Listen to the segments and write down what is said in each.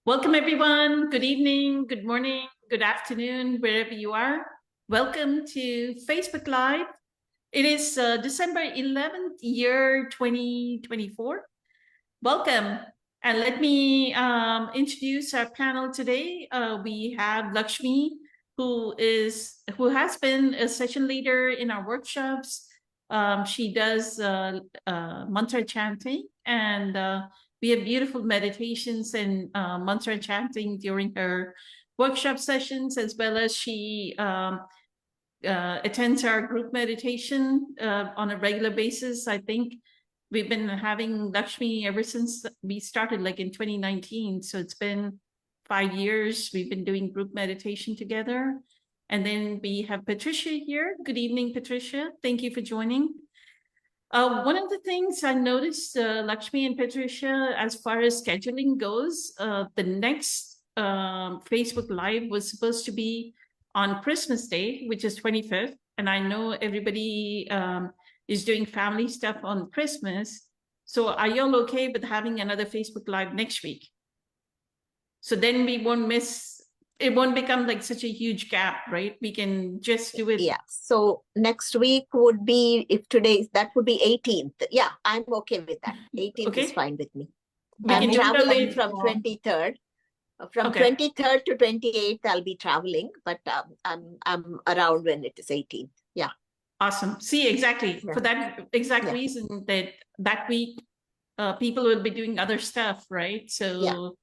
Welcome, everyone. Good evening, good morning, good afternoon, wherever you are. Welcome to Facebook Live. It is December 11th, year 2024. Welcome. And let me introduce our panel today. We have Lakshmi, who has been a session leader in our workshops. She does mantra chanting, and we have beautiful meditations and mantra chanting during her workshop sessions, as well as she attends our group meditation on a regular basis. I think we've been having Lakshmi ever since we started, like in 2019. So it's been 5 years. We've been doing group meditation together. And then we have Patricia here. Good evening, Patricia. Thank you for joining. One of the things I noticed, Lakshmi and Patricia, as far as scheduling goes, the next Facebook Live was supposed to be on Christmas Day, which is 25th. And I know everybody is doing family stuff on Christmas. So are y'all okay with having another Facebook Live next week? So then we won't miss, it won't become like such a huge gap, right? We can just do it. Yeah. So next week would be, if today, that would be 18th. Yeah, I'm okay with that. 18th is fine with me. I'm traveling from 23rd. From 23rd to 28th, I'll be traveling, but I'm around when it is 18th. Yeah. Awesome. See, exactly. For that exact reason that week, people will be doing other stuff, right? So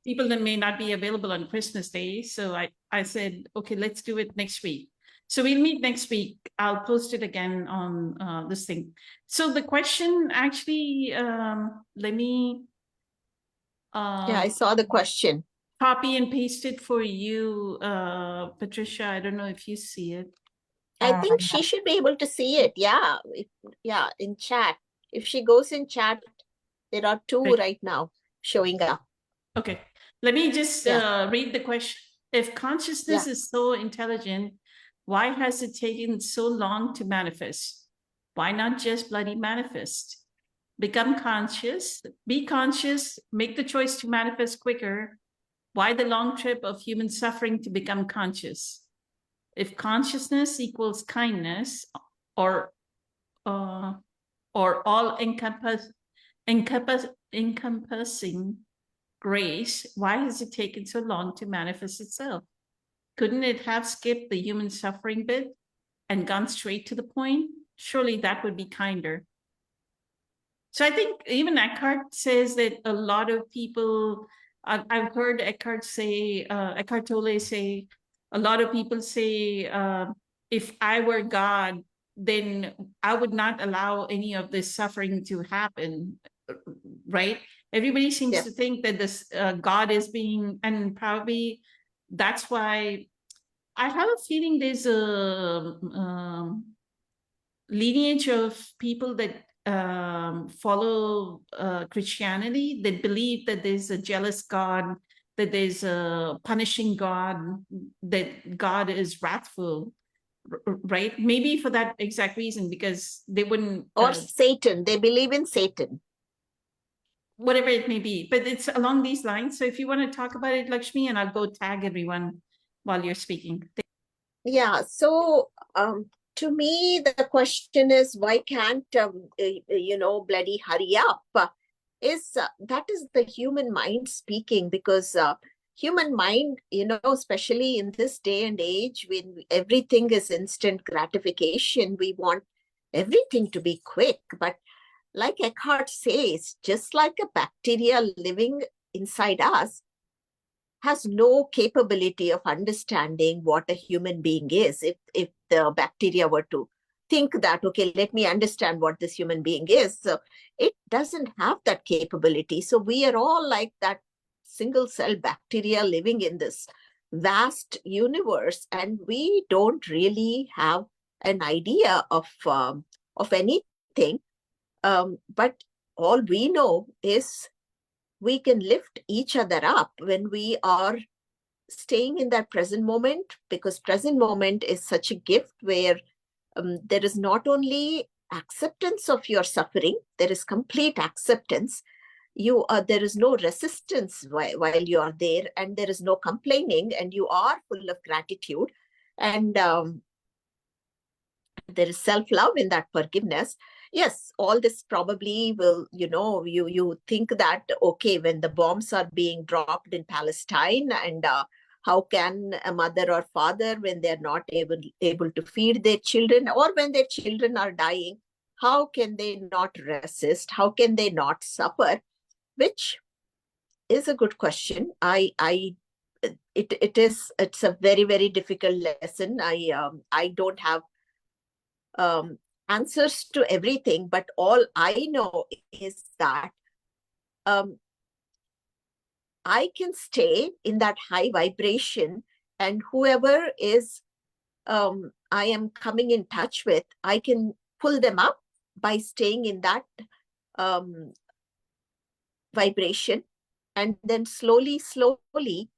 people that may not be available on Christmas Day. So I said, okay, let's do it next week. So we'll meet next week. I'll post it again on this thing. So the question actually, let me... yeah, I saw the question. Copy and paste it for you, Patricia. I don't know if you see it. I think she should be able to see it. Yeah. In chat. If she goes in chat, there are two right now showing up. Okay. Let me just read the question. If consciousness is so intelligent, why has it taken so long to manifest? Why not just bloody manifest? Become conscious, be conscious, make the choice to manifest quicker. Why the long trip of human suffering to become conscious? If consciousness equals kindness or all encompassing grace, why has it taken so long to manifest itself? Couldn't it have skipped the human suffering bit and gone straight to the point? Surely that would be kinder. So I think even Eckhart says that a lot of people, I've heard Eckhart Tolle say, a lot of people say, if I were God, then I would not allow any of this suffering to happen, right? Everybody seems to think that this God is being, and probably that's why I have a feeling there's a lineage of people that follow Christianity, that believe that there's a jealous God, that there's a punishing God, that God is wrathful, right? Maybe for that exact reason, because they wouldn't... Or Satan, they believe in Satan. Whatever it may be, but it's along these lines. So if you want to talk about it, Lakshmi, and I'll go tag everyone while you're speaking. Yeah, so to me, the question is, why can't, bloody hurry up? That is the human mind speaking, because human mind, especially in this day and age, when everything is instant gratification, we want everything to be quick. But like Eckhart says, just like a bacteria living inside us has no capability of understanding what a human being is. If the bacteria were to think that, okay, let me understand what this human being is, so it doesn't have that capability. So we are all like that single cell bacteria living in this vast universe, and we don't really have an idea of anything. But all we know is we can lift each other up when we are staying in that present moment, because present moment is such a gift where there is not only acceptance of your suffering, there is complete acceptance. there is no resistance while you are there, and there is no complaining, and you are full of gratitude, and there is self-love in that forgiveness. Yes, all this probably will, you think that, okay, when the bombs are being dropped in Palestine, and how can a mother or father, when they're not able to feed their children, or when their children are dying, how can they not resist? How can they not suffer? Which is a good question. It's a very, very difficult lesson. I don't have um, answers to everything, but all I know is that I can stay in that high vibration, and whoever is I am coming in touch with, I can pull them up by staying in that vibration, and then slowly, slowly,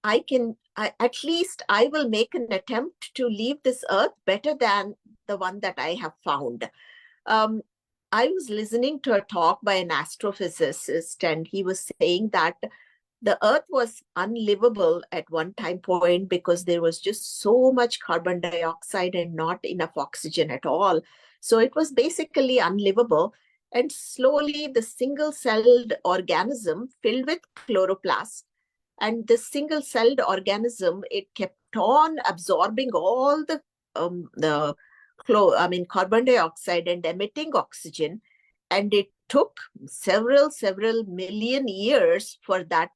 at least I will make an attempt to leave this earth better than the one that I have found. I was listening to a talk by an astrophysicist, and he was saying that the earth was unlivable at one time point because there was just so much carbon dioxide and not enough oxygen at all. So it was basically unlivable. And slowly the single-celled organism filled with chloroplast, and this single-celled organism, it kept on absorbing all the carbon dioxide and emitting oxygen. And it took several million years for that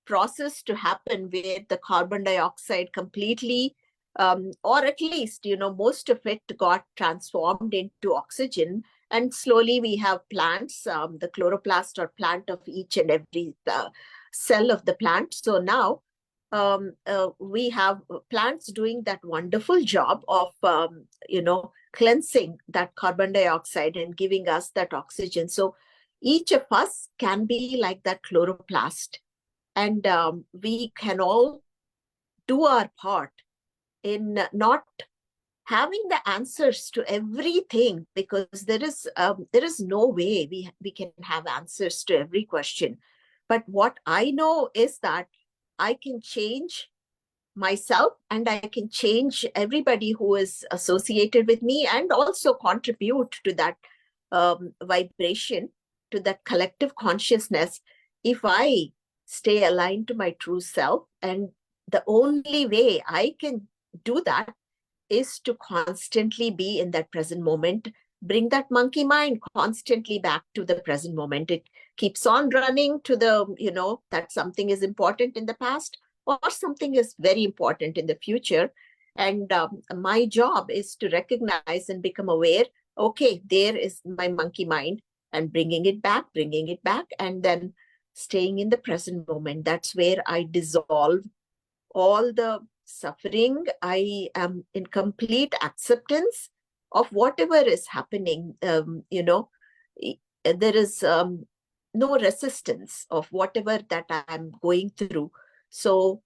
process to happen, where the carbon dioxide completely, or at least, most of it got transformed into oxygen. And slowly we have plants, the chloroplast or plant of each and every cell of the plant. So now we have plants doing that wonderful job of, cleansing that carbon dioxide and giving us that oxygen. So each of us can be like that chloroplast, and we can all do our part in not having the answers to everything, because there is no way we can have answers to every question. But what I know is that I can change myself, and I can change everybody who is associated with me, and also contribute to that vibration, to that collective consciousness, if I stay aligned to my true self. And the only way I can do that is to constantly be in that present moment, bring that monkey mind constantly back to the present moment. It keeps on running to that something is important in the past, or something is very important in the future. And my job is to recognize and become aware, okay, there is my monkey mind, and bringing it back, and then staying in the present moment. That's where I dissolve all the suffering. I am in complete acceptance of whatever is happening. There is no resistance of whatever that I'm going through. So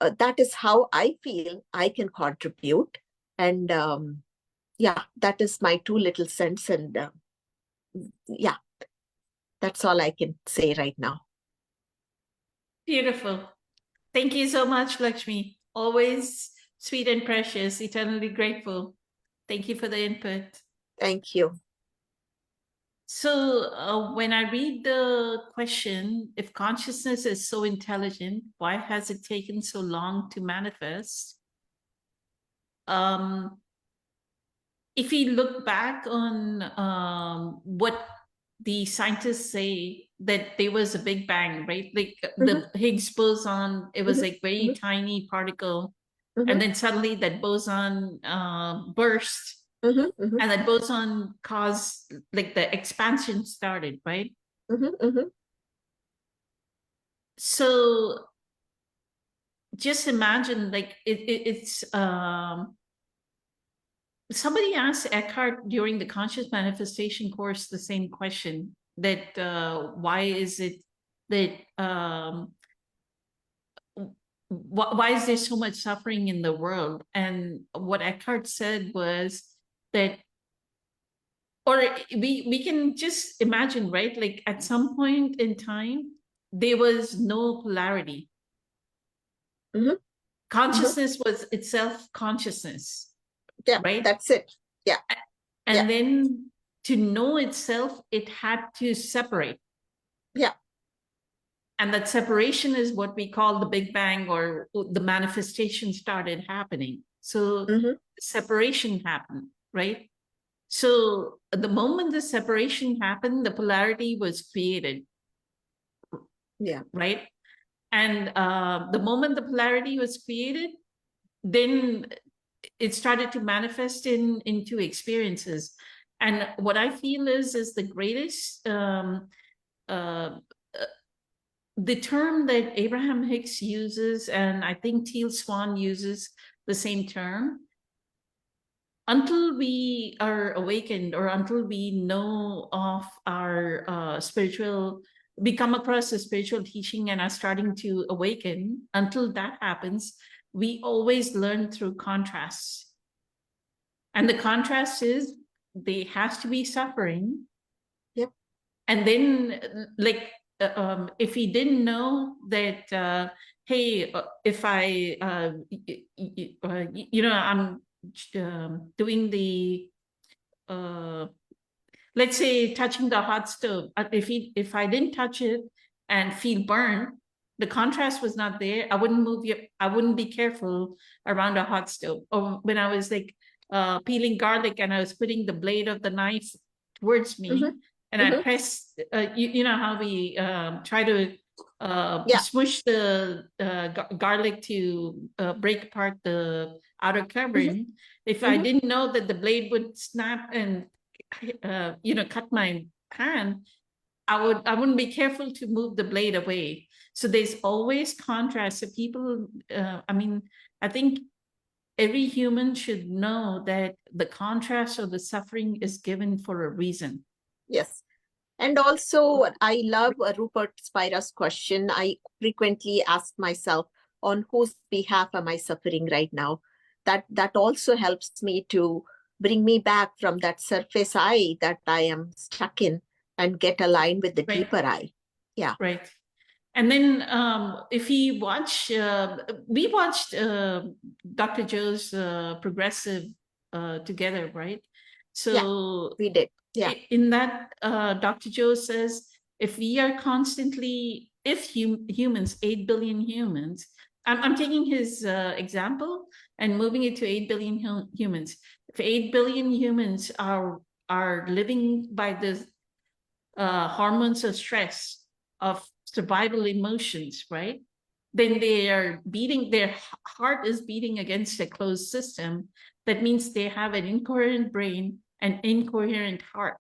that is how I feel I can contribute. And yeah, that is my 2 little cents. And yeah, that's all I can say right now. Beautiful. Thank you so much, Lakshmi. Always sweet and precious, eternally grateful. Thank you for the input. Thank you. So when I read the question, if consciousness is so intelligent, why has it taken so long to manifest? If we look back on what the scientists say, that there was a Big Bang, right? Like the Higgs boson, it was like very tiny particle. And then suddenly that boson burst. And that boson caused, like, the expansion started, right? So just imagine, like, it's somebody asked Eckhart during the conscious manifestation course the same question, that why is it that why is there so much suffering in the world? And what Eckhart said was that or we can just imagine, right? Like at some point in time, there was no polarity. Mhm. Consciousness was itself consciousness, Yeah, right? that's it. Yeah. And then to know itself, it had to separate. Yeah. And that separation is what we call the Big Bang, or the manifestation started happening. So Mhm. separation happened, right? So the moment the separation happened, the polarity was created, Yeah. right? And the moment the polarity was created, then it started to manifest into experiences. And what I feel is the greatest uh, the term that Abraham Hicks uses, and I think Teal Swan uses the same term. Until we are awakened, or until we know of our we come across a spiritual teaching and are starting to awaken, until that happens, we always learn through contrasts. And the contrast is there has to be suffering. Yep. And then, like, if he didn't know that, hey, if I, I'm doing the, let's say, touching the hot stove. If I didn't touch it and feel burned, the contrast was not there. I wouldn't move. I wouldn't be careful around a hot stove. Or when I was like peeling garlic and I was putting the blade of the knife towards me, Mhm. and I Mhm. pressed. You know how we try to Yeah. smush the garlic to break apart the outer covering. If I Mhm. didn't know that the blade would snap and cut my hand, I wouldn't be careful to move the blade away. So there's always contrast. So people, I think every human should know that the contrast or the suffering is given for a reason. Yes. And also, I love Rupert Spira's question. I frequently ask myself, on whose behalf am I suffering right now? That also helps me to bring me back from that surface I that I am stuck in and get aligned with the Right. deeper I. Yeah. Right. And then if we watched Dr. Joe's Progressive together, right? Yeah, So we did. Yeah. in that, Dr. Joe says, if we are constantly, if humans, 8 billion humans, I'm taking his example and moving it to 8 billion humans. If 8 billion humans are living by the hormones of stress, of survival emotions, right? Then they are beating, their heart is beating against a closed system. That means they have an incoherent brain and incoherent heart.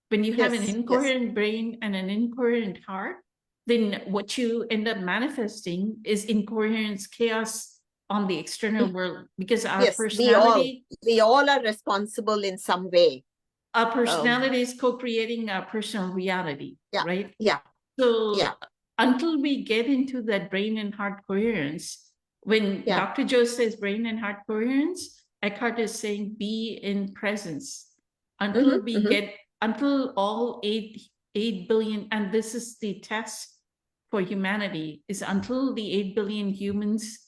When you have an Yes. Yes. incoherent brain and an incoherent heart, then what you end up manifesting is incoherence, chaos on the external world, because Yes. We all are responsible in some way. our personality is co-creating our personal reality, Yeah. right? Yeah. So Yeah. until we get into that brain and heart coherence, when Yeah. Dr. Joe says brain and heart coherence, Eckhart is saying be in presence. Until we get, until all 8 billion, and this is the test for humanity, is until the 8 billion humans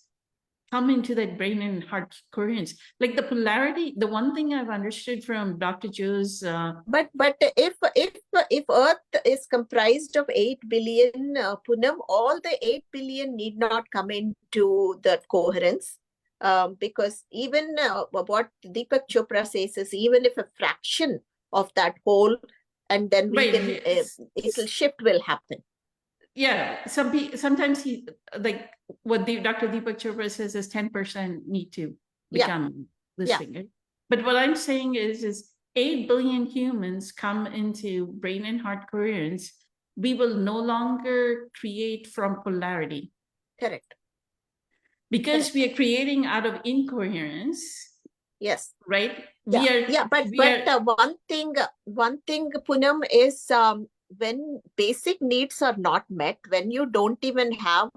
come into that brain and heart coherence. Like the polarity, the one thing I've understood from Dr. Joe's But if Earth is comprised of 8 billion, Poonam, all the 8 billion need not come into that coherence, because even what Deepak Chopra says is, even if a fraction of that whole, and then we can it'll shift will happen. Yeah, sometimes he, like what Dr. Deepak Chopra says is 10% need to become this thing. Right? But what I'm saying is 8 billion humans come into brain and heart coherence. We will no longer create from polarity. Correct. Because we are creating out of incoherence. Yes. Right? But one thing, Poonam, is when basic needs are not met, when you don't even have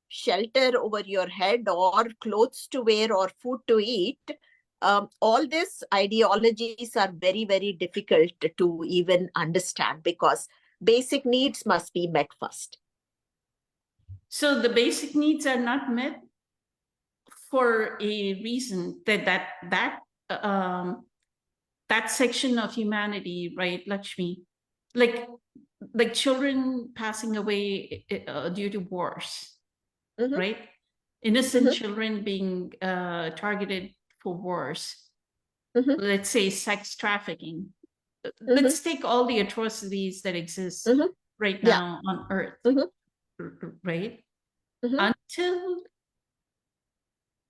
shelter over your head or clothes to wear or food to eat, all these ideologies are very, very difficult to even understand because basic needs must be met first. So the basic needs are not met for a reason that section of humanity, right, Lakshmi, like children passing away due to wars, Mhm, right? Innocent mhm, children being targeted for wars. mhm, Let's say sex trafficking. mhm, Let's take all the atrocities that exist mhm. right Yeah. now on Earth, Mhm, right? mhm, Until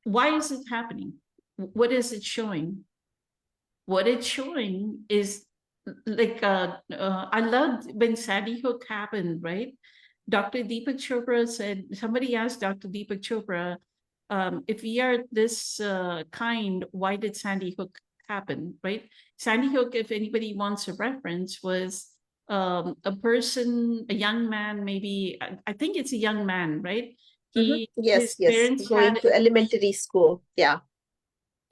why is it happening? What is it showing? What it's showing is like I loved when Sandy Hook happened, right? Dr. Deepak Chopra said, somebody asked Dr. Deepak Chopra, if we are this kind, why did Sandy Hook happen, right? Sandy Hook, if anybody wants a reference, was a person, a young man, maybe, I think it's a young man, right? mhm. Yes, His yes. parents Going had to elementary school. Yeah.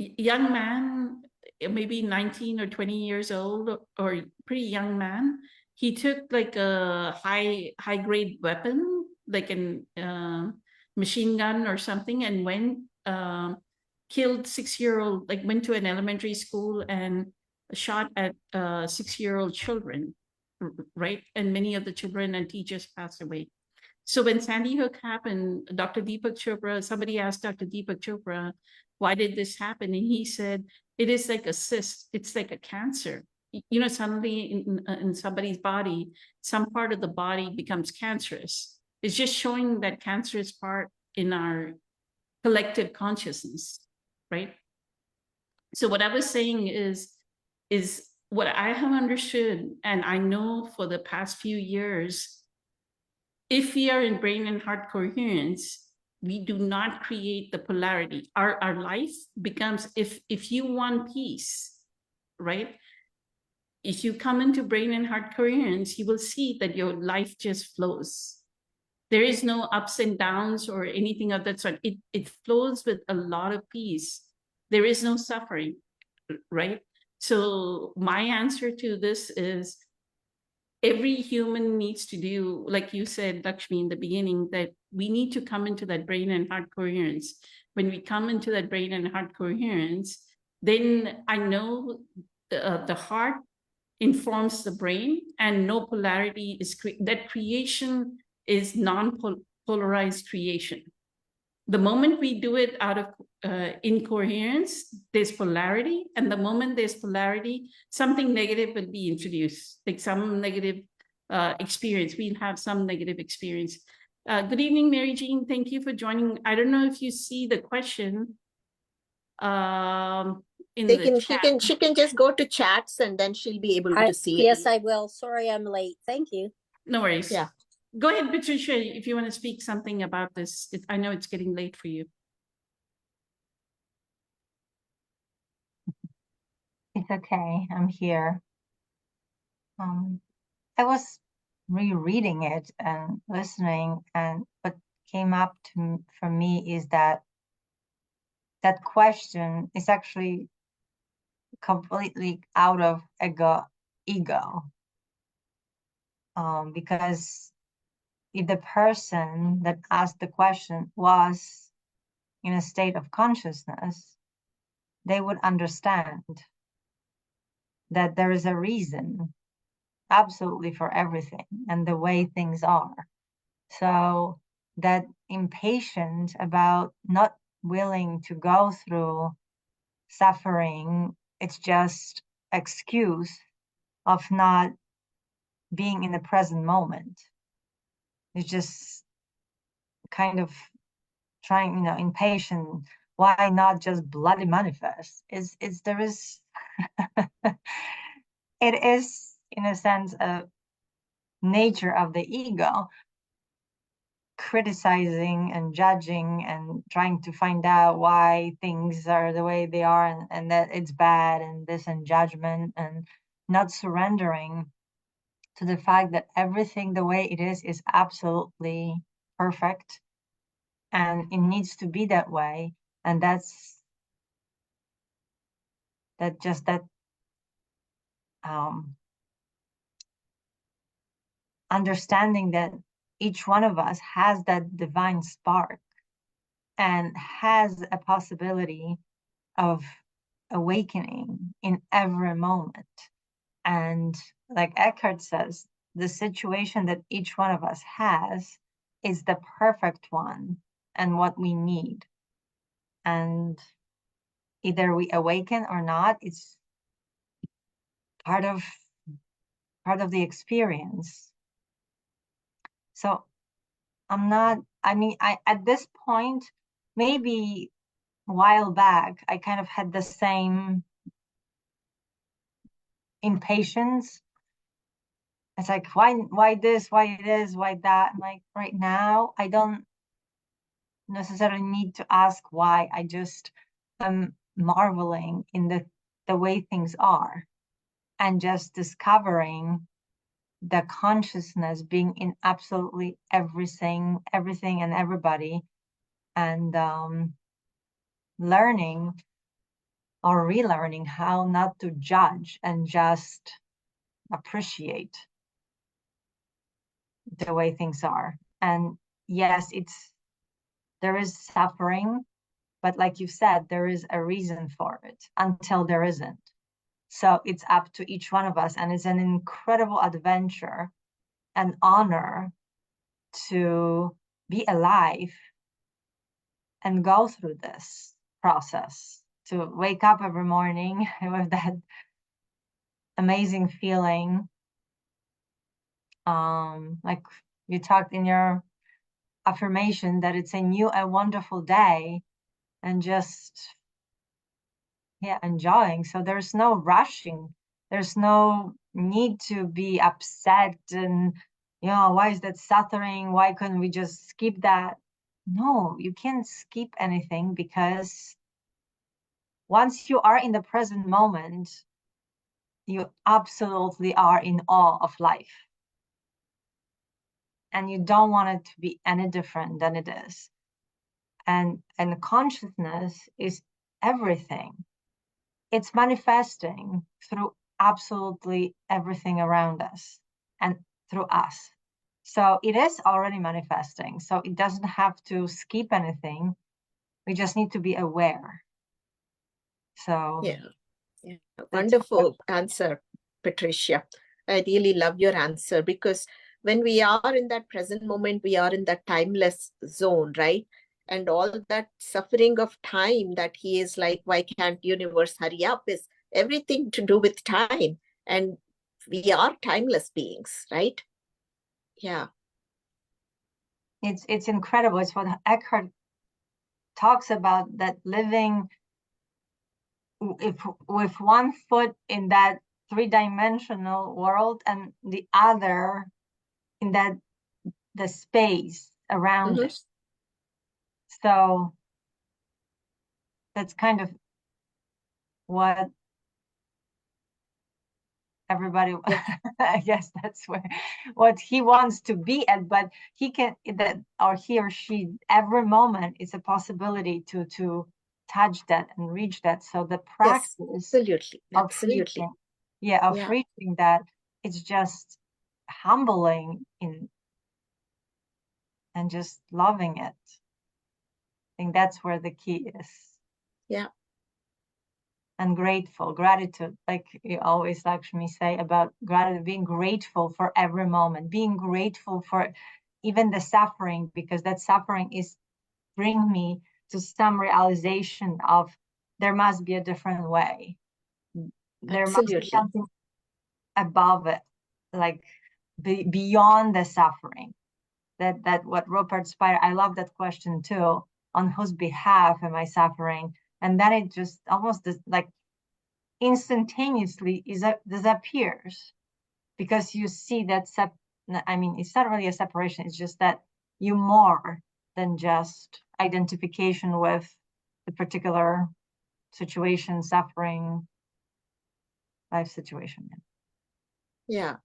young man, maybe 19 or 20 years old, or pretty young man. He took like a high grade weapon, like an machine gun or something, and went killed 6-year-old, like went to an elementary school and shot at 6-year-old children, right? And many of the children and teachers passed away. So when Sandy Hook happened, Dr. Deepak Chopra, somebody asked Dr. Deepak Chopra, why did this happen? And he said, it is like a cyst, it's like a cancer. You know, suddenly in somebody's body, some part of the body becomes cancerous. It's just showing that cancerous part in our collective consciousness, right? So what I was saying is what I have understood, and I know for the past few years, if we are in brain and heart coherence, we do not create the polarity. Our life becomes, if you want peace, right? If you come into brain and heart coherence, you will see that your life just flows. There is no ups and downs or anything of that sort. It flows with a lot of peace. There is no suffering, right? So my answer to this is every human needs to do, like you said, Lakshmi, in the beginning, that we need to come into that brain and heart coherence. When we come into that brain and heart coherence, then I know the heart informs the brain, and no polarity is that creation is non-polarized creation. The moment we do it out of incoherence, there's polarity. And the moment there's polarity, something negative will be introduced, like some negative experience. We'll have some negative experience. Good evening, Mary Jean. Thank you for joining. I don't know if you see the question in They the can, chat. she can just go to chats and then she'll be able to see it. Yes, I will. Sorry, I'm late. Thank you. No worries. Yeah. Go ahead, Patricia, if you want to speak something about this. I know it's getting late for you. It's okay. I'm here. I was rereading it and listening, and what came up for me is that question is actually completely out of ego. Because if the person that asked the question was in a state of consciousness, they would understand that there is a reason absolutely for everything and the way things are. So that impatient about not willing to go through suffering, it's just excuse of not being in the present moment. It's just kind of trying, impatient. Why not just bloody manifest? There is it is in a sense a nature of the ego, criticizing and judging and trying to find out why things are the way they are, and that it's bad and this, and judgment, and not surrendering to the fact that everything the way it is absolutely perfect and it needs to be that way. And that's that understanding that each one of us has that divine spark and has a possibility of awakening in every moment. And like Eckhart says, the situation that each one of us has is the perfect one and what we need. And either we awaken or not, it's part of the experience. So I at this point, maybe a while back, I kind of had the same impatience. It's like, why this, why this, why that? I'm like, right now, I don't necessarily need to ask why. I just am marveling in the way things are and just discovering the consciousness being in absolutely everything and everybody, and learning or relearning how not to judge and just appreciate the way things are. And yes, there is suffering, but like you said, there is a reason for it until there isn't. So it's up to each one of us, and it's an incredible adventure and honor to be alive and go through this process, to wake up every morning with that amazing feeling. Like you talked in your affirmation that it's a new and wonderful day, and just enjoying. So there's no rushing, there's no need to be upset and why is that suffering, why couldn't we just skip that? No, you can't skip anything, because once you are in the present moment, you absolutely are in awe of life, and you don't want it to be any different than it is. And consciousness is everything. It's manifesting through absolutely everything around us and through us. So it is already manifesting. So it doesn't have to skip anything. We just need to be aware. So yeah. Wonderful answer, Patricia. I really love your answer, because when we are in that present moment, we are in that timeless zone, right? And all that suffering of time that he is like, why can't universe hurry up, is everything to do with time. And we are timeless beings, right? Yeah. it's incredible. It's what Eckhart talks about, that living with one foot in that three-dimensional world and the other in the space around it. So that's kind of what everybody I guess that's what he wants to be at, but he can, that, or he or she, every moment is a possibility to touch that and reach that. So the practice of reaching that, it's just humbling and just loving it. I think that's where the key is. Yeah. And gratitude, like you always, Lakshmi, say about gratitude, being grateful for every moment, being grateful for even the suffering, because that suffering is bring me to some realization of there must be a different way. There must be something above it, like beyond the suffering. That what Rupert Spira, I love that question too, on whose behalf am I suffering? And then it just almost like instantaneously disappears, because you see that it's not really a separation, it's just that you more than just identification with the particular situation, suffering, life situation. Yeah.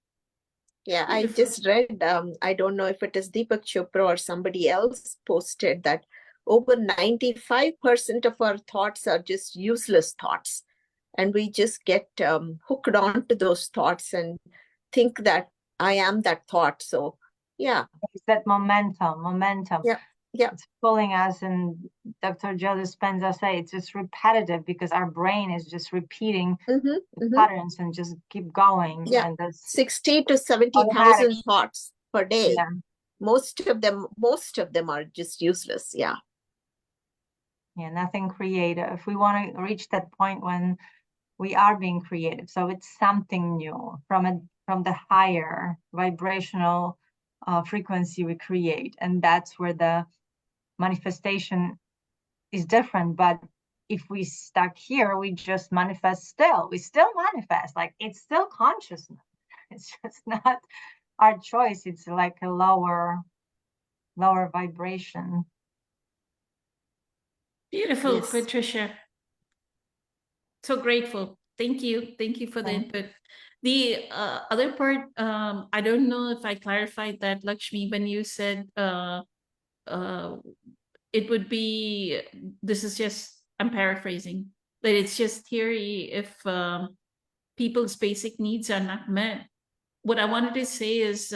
I just read, I don't know if it is Deepak Chopra or somebody else posted that over 95% of our thoughts are just useless thoughts. and we just get hooked on to those thoughts and think that I am that thought. So yeah, It's that momentum. Yeah, yeah. It's pulling us, and Dr. Joe Dispenza say it's just repetitive because our brain is just repeating Mhm, the mhm. patterns and just keep going. Yeah. And that's 60 to 70,000 automatic. thoughts per day. Yeah. Most of them are just useless. Yeah. Yeah, nothing creative. We want to reach that point when we are being creative. So it's something new from the higher vibrational frequency we create, and that's where the manifestation is different. But if we stuck here, we just manifest still. We still manifest, like it's still consciousness. It's just not our choice. It's like a lower vibration. Beautiful, Yes. Patricia. So grateful. Thank you. Thank you for the input. The other part, I don't know if I clarified that, Lakshmi, when you said it would be, this is just, I'm paraphrasing, that it's just theory if people's basic needs are not met. What I wanted to say is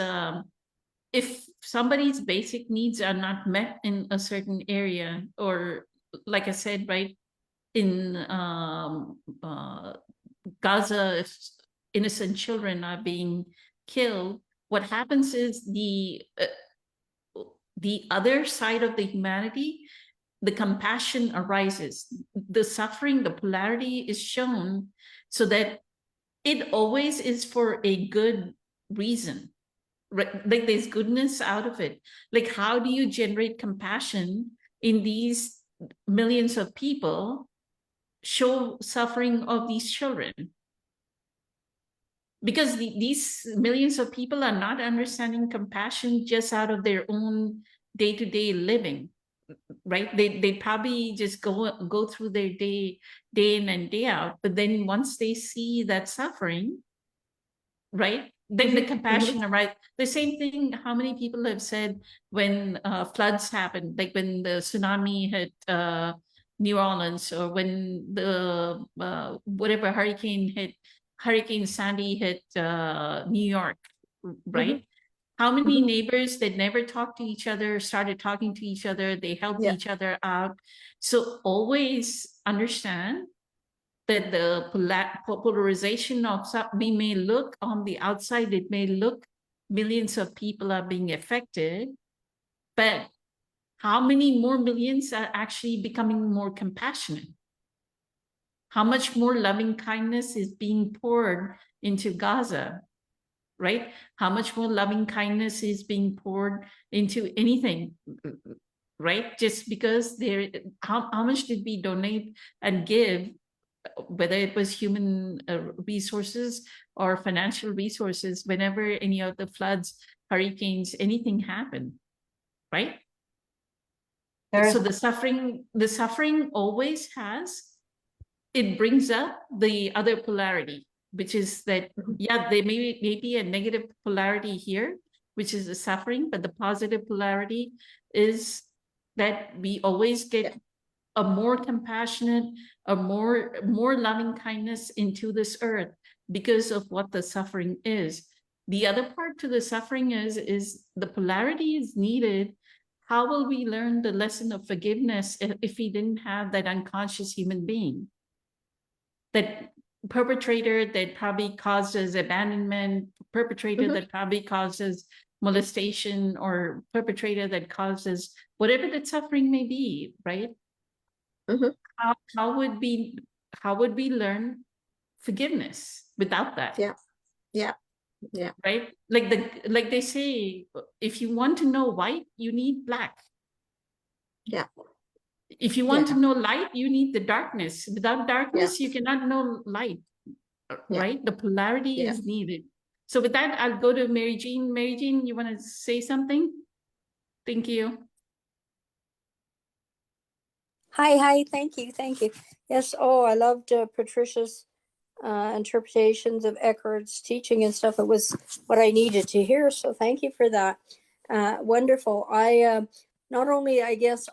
if somebody's basic needs are not met in a certain area, or like I said, right, in Gaza, if innocent children are being killed, what happens is the other side of the humanity, the compassion arises, the suffering, the polarity is shown, so that it always is for a good reason, right? Like there's goodness out of it. Like, how do you generate compassion in these millions of people show suffering of these children? Because these millions of people are not understanding compassion just out of their own day-to-day living, right? They probably just go through their day in and day out, but then once they see that suffering, right, then the compassion arises. The same thing, how many people have said when floods happen, like when the tsunami hit New Orleans, or when the whatever Hurricane Sandy hit New York, right? How many neighbors that never talked to each other started talking to each other? They helped Yeah. each other out. So always understand that the polarization of we may look on the outside, it may look millions of people are being affected, but how many more millions are actually becoming more compassionate? How much more loving kindness is being poured into Gaza, right? How much more loving kindness is being poured into anything, right? Just because how much did we donate and give, whether it was human resources or financial resources, whenever any of the floods, hurricanes, anything happened, right? So the suffering always has, it brings up the other polarity, which is that, yeah, there may be a negative polarity here, which is the suffering, but the positive polarity is that we always get a more compassionate, a more loving kindness into this earth because of what the suffering is. The other part to the suffering is the polarity is needed. How will we learn the lesson of forgiveness if we didn't have that unconscious human being? That perpetrator that probably causes abandonment, perpetrator that probably causes molestation, or perpetrator that causes whatever that suffering may be, right? How would we learn forgiveness without that? Yeah. Right? Like they say, if you want to know white, you need black. Yeah. If you want to know light, you need the darkness. Without darkness, you cannot know light. Right? The polarity is needed. So with that, I'll go to Mary Jean. Mary Jean, you want to say something? Thank you. Hi, thank you. Yes, I loved Patricia's interpretations of Eckhart's teaching and stuff. It was what I needed to hear, so thank you for that. Wonderful. I not only, I guess,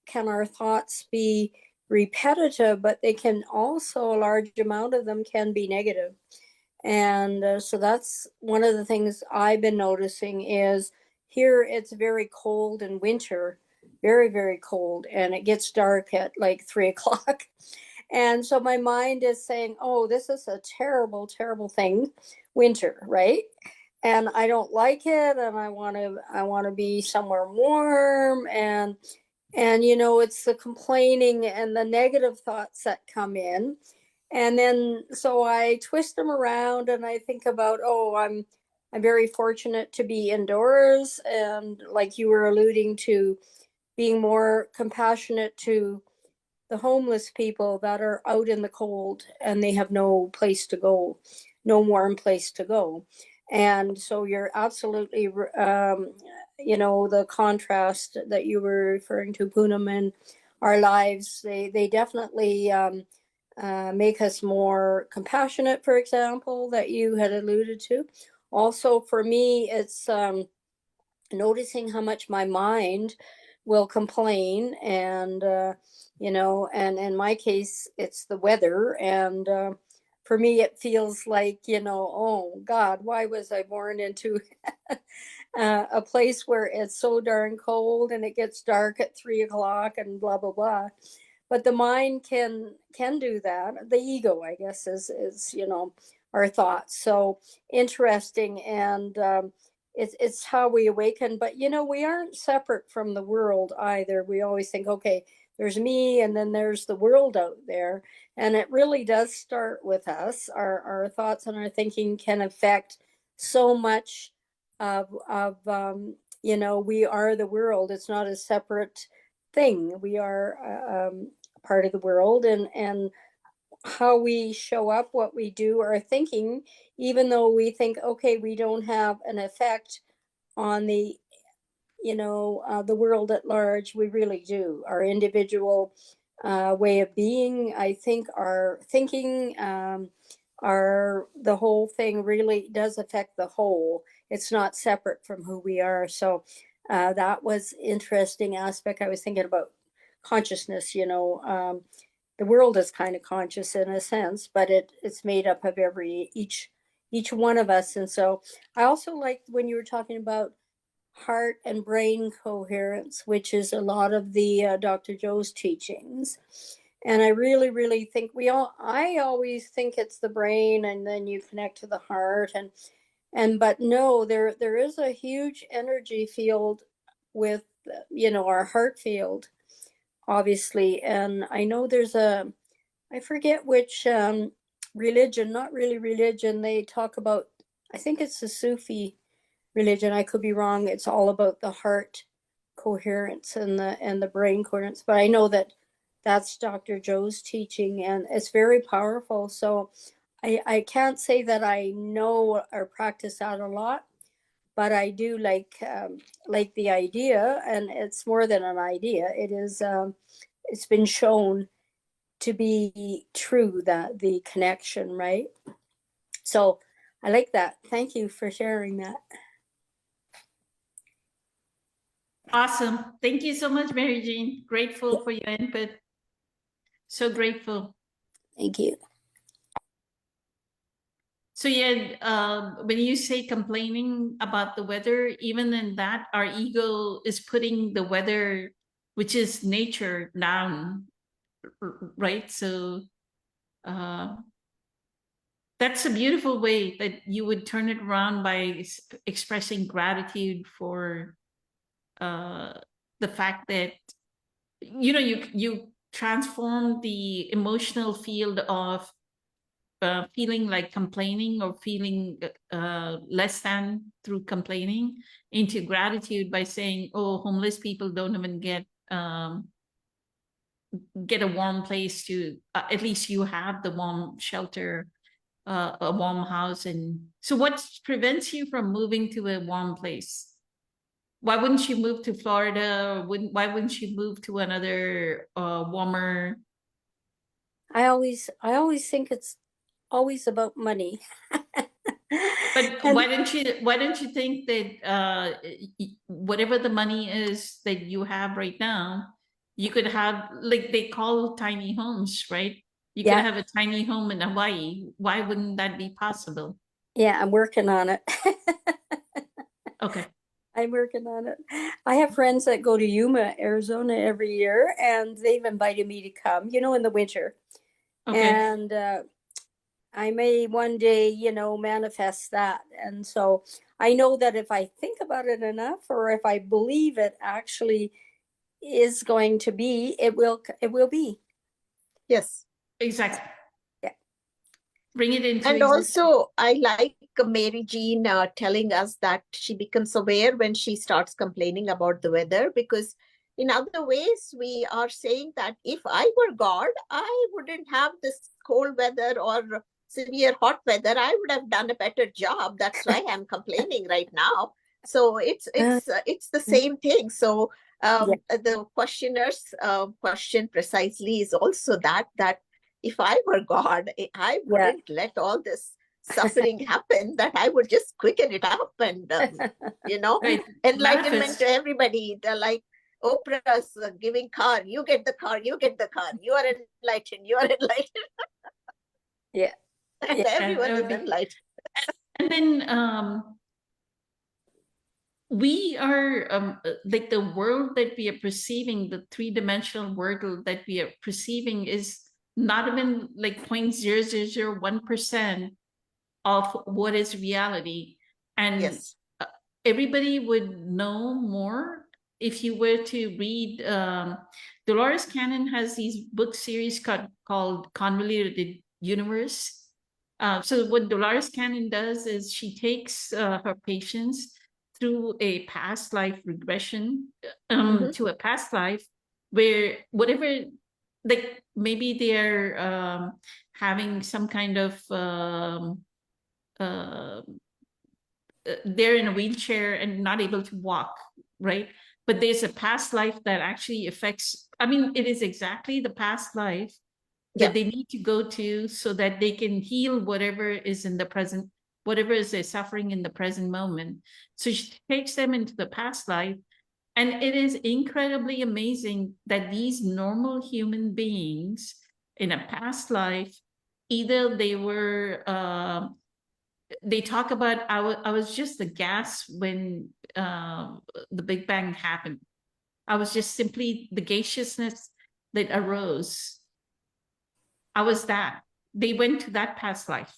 can our thoughts be repetitive, but they can also, a large amount of them can be negative. And so that's one of the things I've been noticing is here it's very cold in winter, very, very cold, and it gets dark at like 3 o'clock. And so my mind is saying, oh, this is a terrible, terrible thing, winter, right? And I don't like it, and I want to be somewhere warm, and it's the complaining and the negative thoughts that come in. And then so I twist them around and I think about, oh, I'm very fortunate to be indoors, and like you were alluding to, being more compassionate to the homeless people that are out in the cold and they have no place to go, no warm place to go. And so you're absolutely, the contrast that you were referring to, Poonam, and our lives, they definitely make us more compassionate, for example, that you had alluded to. Also, for me, it's noticing how much my mind will complain, and and in my case it's the weather, and for me it feels like, oh God, why was I born into a place where it's so darn cold and it gets dark at 3 o'clock and blah blah blah. But the mind can do that. The ego, I guess, is our thoughts. So interesting. And it's how we awaken. But we aren't separate from the world either. We always think, okay, there's me and then there's the world out there, and it really does start with us. Our thoughts and our thinking can affect so much of we are the world. It's not a separate thing. We are part of the world, and how we show up, what we do, our thinking, even though we think, okay, we don't have an effect on the the world at large, we really do. Our individual way of being, I think, our thinking, the whole thing really does affect the whole. It's not separate from who we are. So that was interesting aspect. I was thinking about consciousness. The world is kind of conscious in a sense, but it's made up of each one of us. And so I also liked when you were talking about heart and brain coherence, which is a lot of the Dr. Joe's teachings. And I really, really think I always think it's the brain and then you connect to the heart, but no, there is a huge energy field with, our heart field, obviously. And I know there's I forget which religion, not really religion, they talk about, I think it's the Sufi religion, I could be wrong. It's all about the heart coherence and the brain coherence. But I know that's Dr. Joe's teaching, and it's very powerful. So I can't say that I know or practice that a lot, but I do like the idea, and it's more than an idea. It is it's been shown to be true, that the connection, right? So I like that. Thank you for sharing that. Awesome. Thank you so much, Mary Jean. Grateful for your input. So grateful. Thank you. So yeah, when you say complaining about the weather, even in that, our ego is putting the weather, which is nature, down, right? So that's a beautiful way that you would turn it around by expressing gratitude for the fact that you transform the emotional field of feeling like complaining or feeling less than through complaining into gratitude by saying, oh, homeless people don't even get a warm place to, at least you have the warm shelter, a warm house. And so what prevents you from moving to a warm place? Why wouldn't you move to Florida? Why wouldn't you move to another warmer? I always think it's always about money. But why don't you think that whatever the money is that you have right now, You could have, like they call tiny homes, right? You could Yeah. have a tiny home in Hawaii. Why wouldn't that be possible? Yeah, I'm working on it. Okay. I'm working on it. I have friends that go to Yuma, Arizona every year, and they've invited me to come, in the winter. Okay. And I may one day, manifest that. And so I know that if I think about it enough, or if I believe it actually is going to be, it will be. Yes. Exactly. Yeah. Bring it into And existence. also, I like Mary Jean telling us that she becomes aware when she starts complaining about the weather, because in other ways, we are saying that if I were God, I wouldn't have this cold weather or severe hot weather. I would have done a better job. That's why I'm complaining right now. So it's the same thing. So Yeah. the questioner's question precisely is also that if I were God, I wouldn't let all this suffering happen, that I would just quicken it up and, Right. enlightenment Manifest. to everybody. They're like Oprah's giving car, you get the car, you get the car, you are enlightened, you are enlightened. Yeah. And Yeah. everyone That is would be. enlightened. And then we are like the world that we are perceiving, the three-dimensional world that we are perceiving is not even like 0.0001% of what is reality. And Yes. everybody would know more if you were to read. Dolores Cannon has these book series called Convoluted Universe. So what Dolores Cannon does is she takes her patients through a past life regression to a past life where whatever, like maybe they're having some kind of they're in a wheelchair and not able to walk, right? But there's a past life that actually affects, I mean, it is exactly the past life that they need to go to so that they can heal whatever is in the present, whatever is their suffering in the present moment. So she takes them into the past life. And it is incredibly amazing that these normal human beings in a past life, either they were they talk about I was just the gas when the Big Bang happened. I was just simply the gaseousness that arose. I was that. They went to that past life.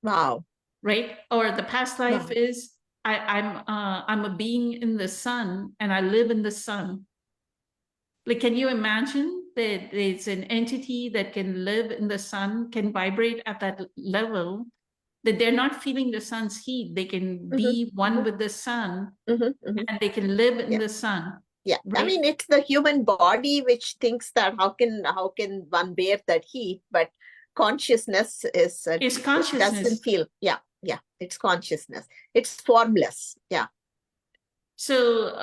Wow. Right? Or the past life Wow. is I'm a being in the sun and I live in the sun. Like, can you imagine that it's an entity that can live in the sun, can vibrate at that level, that they're not feeling the sun's heat. They can be one with the sun and they can live in Yeah. the sun. Yeah. I Right? mean, it's the human body which thinks that how can one bear that heat, but consciousness is It's it consciousness. doesn't feel. Yeah. It's consciousness. It's formless. Yeah. So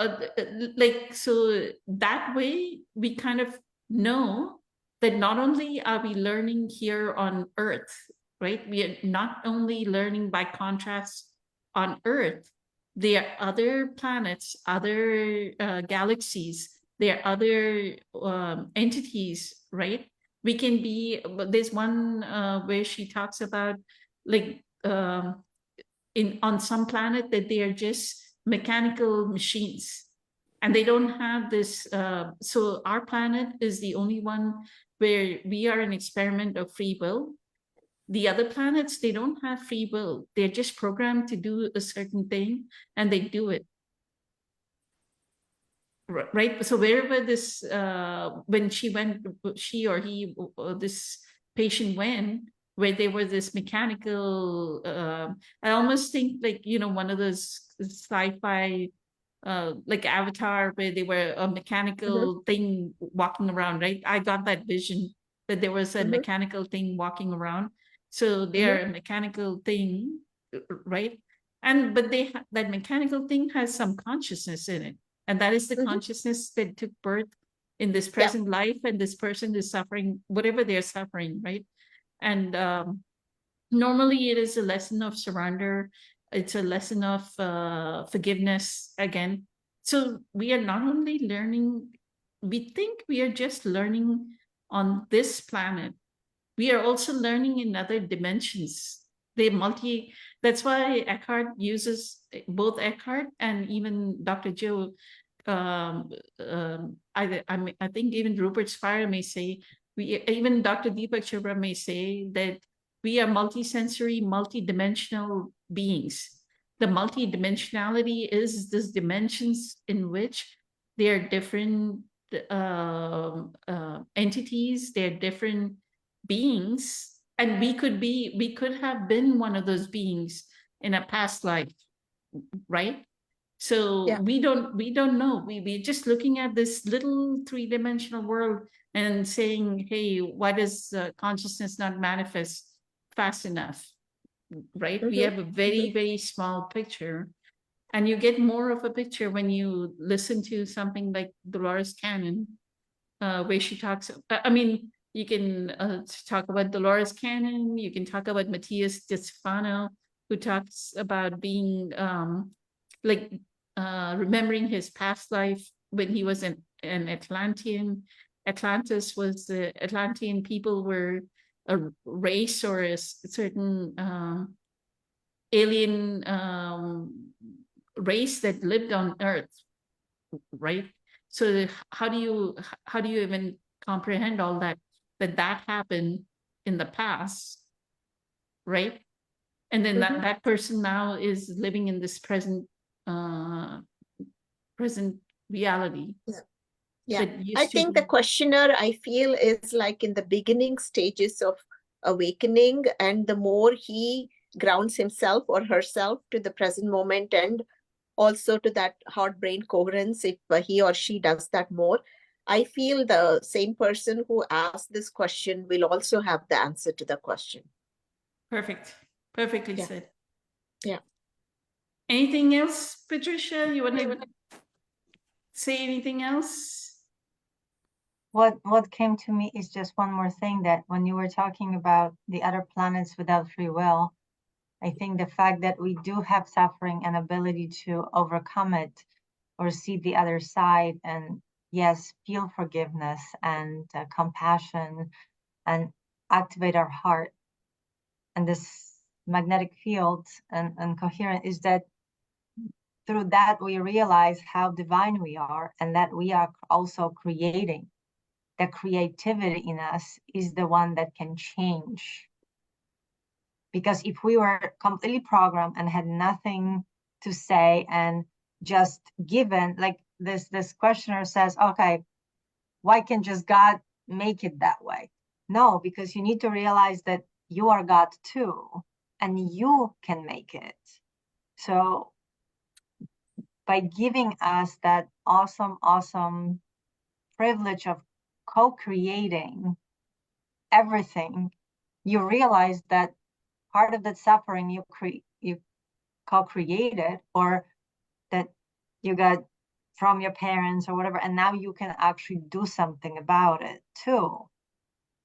so that way we kind of know that not only are we learning here on Earth, right? We are not only learning by contrast on Earth. There are other planets, other galaxies, there are other entities, right? We can be, there's one where she talks about like on some planet that they are just mechanical machines and they don't have this so our planet is the only one where we are an experiment of free will. The other planets, they don't have free will. They're just programmed to do a certain thing and they do it. Right? So wherever this when she or he this patient went, where there was this mechanical I almost think like one of those sci-fi like Avatar, where they were a mechanical thing walking around, right? I got that vision that there was a mechanical thing walking around. So they're a mechanical thing, right? And but that mechanical thing has some consciousness in it, and that is the consciousness that took birth in this present life, and this person is suffering whatever they're suffering, right? And normally it is a lesson of surrender. It's a lesson of forgiveness again. So we are not only learning we think we are just learning on this planet. We are also learning in other dimensions. That's why Eckhart uses, both Eckhart and even Dr. Joe, I think even Rupert Spira may say, even Dr. Deepak Chopra may say that we are multisensory, multidimensional beings. The multidimensionality is this dimensions in which there are different entities, they're different beings, and we could have been one of those beings in a past life, right? So Yeah. we don't know. We're just looking at this little three-dimensional world and saying, hey, why does consciousness not manifest fast enough, right? We Mhm. have a very, very small picture. And you get more of a picture when you listen to something like Dolores Cannon, where she talks. I mean, you can talk about Dolores Cannon. You can talk about Matthias De Stefano, who talks about being like remembering his past life when he was an Atlantean. Atlantis was the Atlantean people were a race or a certain alien race that lived on Earth, right? So how do you even comprehend all that happened in the past, right? And then Mhm. that person now is living in this present reality. Yeah. That used I to think the be. questioner, I feel, is like in the beginning stages of awakening, and the more he grounds himself or herself to the present moment and also to that heart brain coherence, if he or she does that more, I feel the same person who asked this question will also have the answer to the question. Perfectly Yeah. said. Yeah. Anything else, Patricia? You want to say anything else? What came to me is just one more thing, that when you were talking about the other planets without free will, I think the fact that we do have suffering and ability to overcome it or see the other side, and yes, feel forgiveness and compassion and activate our heart and this magnetic field and coherent, is that through that we realize how divine we are, and that we are also creating. The creativity in us is the one that can change. Because if we were completely programmed and had nothing to say and just given, like this questioner says, okay, why can't just God make it that way? No, because you need to realize that you are God too, and you can make it. So by giving us that awesome privilege of co-creating everything, you realize that part of that suffering you co-created, or that you got from your parents or whatever, and now you can actually do something about it too.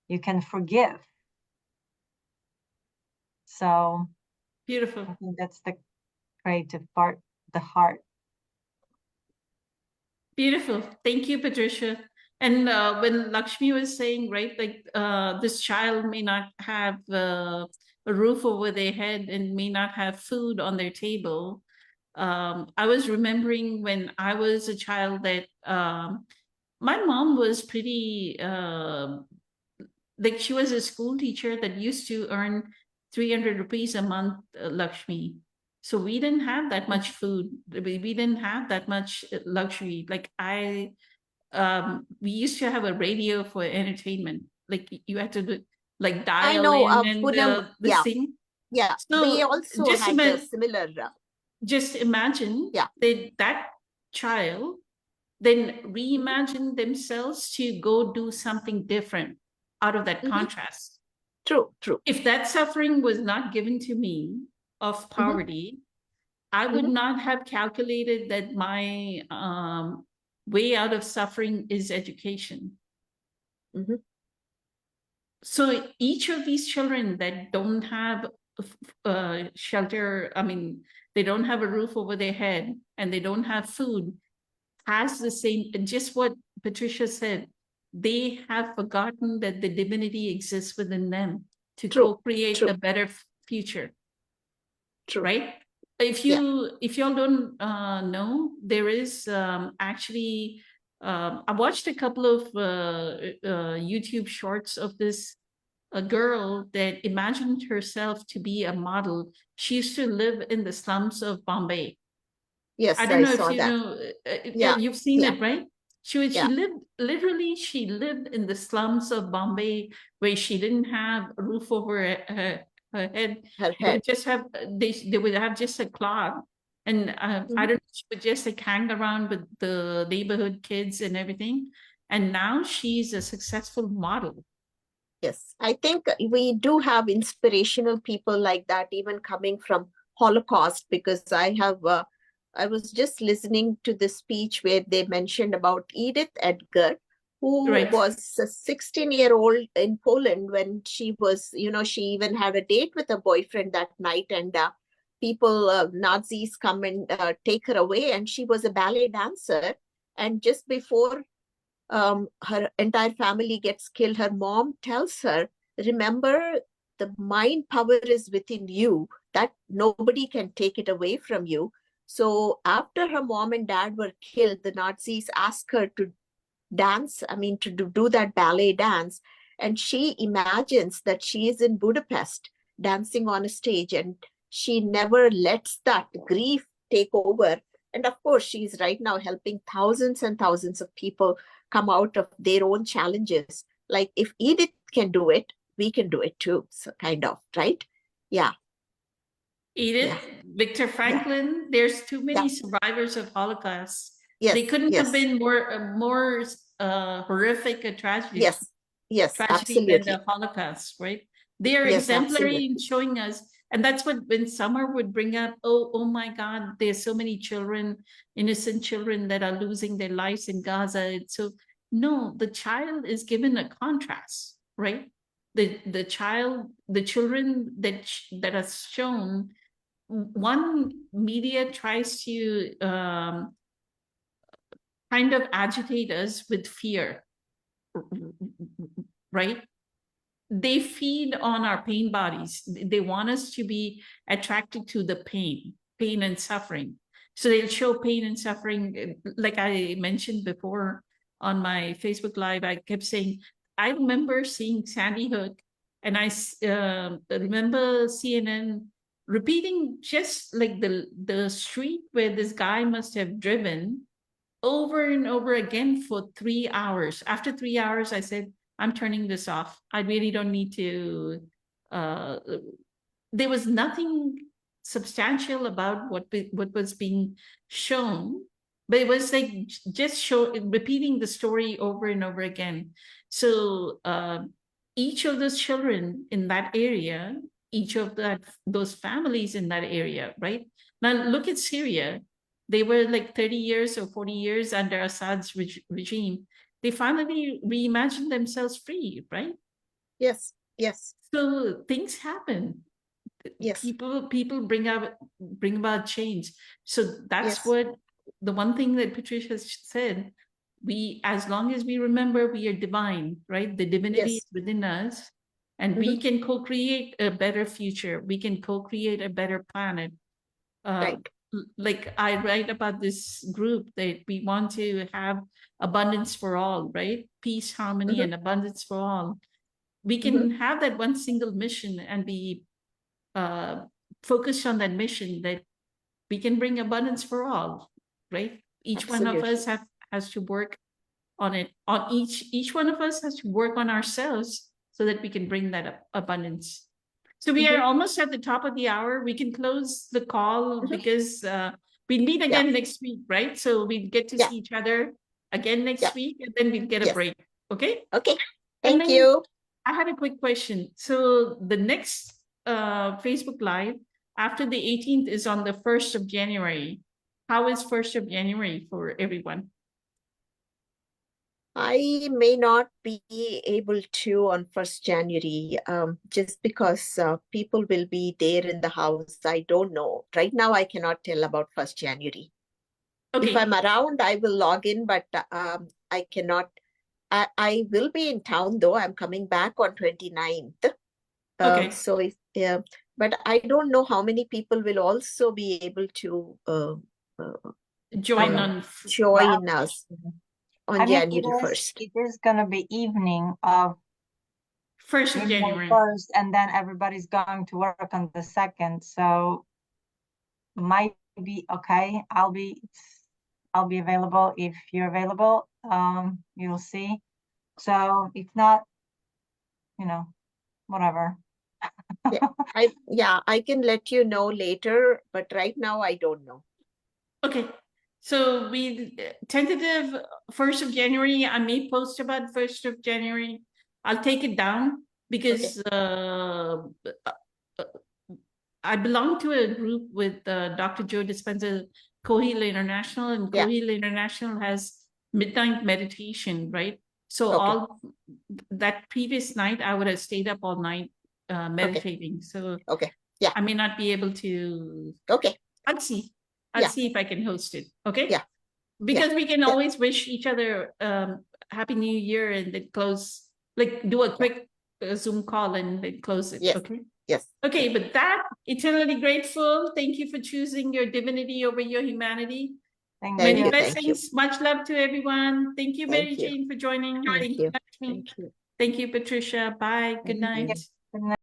You can forgive. So Beautiful. I think that's the creative part, the heart. Beautiful. Thank you, Patricia. And when Lakshmi was saying, right, like this child may not have a roof over their head and may not have food on their table. I was remembering when I was a child that my mom was pretty, like she was a school teacher that used to earn 300 rupees a month, Lakshmi. So we didn't have that much food. We didn't have that much luxury. Like we used to have a radio for entertainment. Like you had to do, like I dial know, in and Poonam, this yeah, thing. yeah. We So also just had the imagine, similar, yeah. that child then reimagine themselves to go do something different out of that Mhm. contrast. True, true. If that suffering was not given to me of Mhm. poverty, I would Mhm. not have calculated that my way out of suffering is education. Mhm. So each of these children that don't have shelter, I mean, they don't have a roof over their head and they don't have food, has the same, just what Patricia said, they have forgotten that the divinity exists within them to True, co-create true. a better future, True. right? If y'all don't know, there is actually I watched a couple of YouTube shorts of this a girl that imagined herself to be a model. She used to live in the slums of Bombay. Yes, I don't I know if saw you that. know, Yeah, you've seen yeah. it, right? She Yeah. lived, literally, she lived in the slums of Bombay where she didn't have a roof over her head. Her They head. would just have, they would have just a cloth. And I Mhm. don't know, she would just like hang around with the neighborhood kids and everything. And now she's a successful model. Yes, I think we do have inspirational people like that, even coming from Holocaust, because I was just listening to the speech where they mentioned about Edith Edgar, who Right. was a 16-year-old in Poland when she was, she even had a date with a boyfriend that night, and Nazis come and take her away, and she was a ballet dancer. And just before her entire family gets killed, her mom tells her, remember, the mind power is within you, that nobody can take it away from you. So after her mom and dad were killed, the Nazis asked her to dance, to do that ballet dance. And she imagines that she is in Budapest dancing on a stage, and she never lets that grief take over. And of course, she's right now helping thousands and thousands of people come out of their own challenges. Like, if Edith can do it, we can do it too. So kind of, right? Yeah. Edith, Viktor Franklin, there's too many Yeah. survivors of Holocaust. Yes. They couldn't have Yes. been more horrific a tragedy. Yes. Yes. Tragedy than Absolutely. the Holocaust, right? They are Yes, exemplary absolutely. in showing us, and that's what when Summer would bring up, oh my God, there's so many children, innocent children that are losing their lives in Gaza. So no, the child is given a contrast, right? The children that are shown, one media tries to kind of agitate us with fear, right? They feed on our pain bodies. They want us to be attracted to the pain and suffering. So they'll show pain and suffering. Like I mentioned before on my Facebook Live, I kept saying, I remember seeing Sandy Hook, and I remember CNN repeating just like the street where this guy must have driven over and over again for 3 hours. After 3 hours, I said, I'm turning this off. I really don't need to. There was nothing substantial about what was being shown, but it was like just repeating the story over and over again. So each of those children in that area, each of those families in that area, right? Now look at Syria. They were like 30 years or 40 years under Assad's regime. They finally reimagined themselves free, right? Yes. Yes. So things happen. Yes. People bring about change. So that's Yes. what the one thing that Patricia said. We, as long as we remember, we are divine, right? The divinity Yes. is within us, and we can co-create a better future. We can co-create a better planet. Right. Like I write about this group that we want to have abundance for all, right? Peace, harmony, and abundance for all. We can have that one single mission and be focused on that mission, that we can bring abundance for all, right? Each one of us has to work on it. On each one of us has to work on ourselves so that we can bring that abundance. So we are almost at the top of the hour. We can close the call because we'll meet again next week, right? So we get to see each other again next week, and then we'll get a break. Okay? Okay. And Thank then you. I had a quick question. So the next Facebook Live after the 18th is on the 1st of January. How is 1st of January for everyone? I may not be able to on 1st January, just because people will be there in the house. I don't know. Right now, I cannot tell about 1st January. Okay, If I'm around, I will log in, but I cannot. I will be in town though. I'm coming back on 29th. Okay. So if but I don't know how many people will also be able to Join uh, on. join us on I mean, January 1st. it is gonna be evening of 1st of January January. 1st, and then everybody's going to work on the 2nd, so might be okay. I'll be available if you're available. You'll see. So if not, whatever. I can let you know later, but right now I don't know. Okay, so we tentative 1st of January. I may post about 1st of January. I'll take it down because I belong to a group with Dr. Joe Dispenza, Coheal International, and Yeah. Coheal International has midnight meditation, right? So Okay. all that previous night, I would have stayed up all night meditating. So Okay. Yeah. I may not be able to. Okay. I'll see. I'll Yeah. see if I can host it. Okay. Yeah. Because we can Yeah. always wish each other Happy New Year and then close, like do a quick Zoom call and then close it. Yes. Okay. Yes. Okay, but that, eternally grateful. Thank you for choosing your divinity over your humanity. Thank Thank Many you. you. Thank you. blessings. Much love to everyone. Thank you, Thank Mary you. Jane, for joining. Thank you. Lakshmi. Thank you. Thank you, Patricia. Bye. Good Thank you. night. Good night.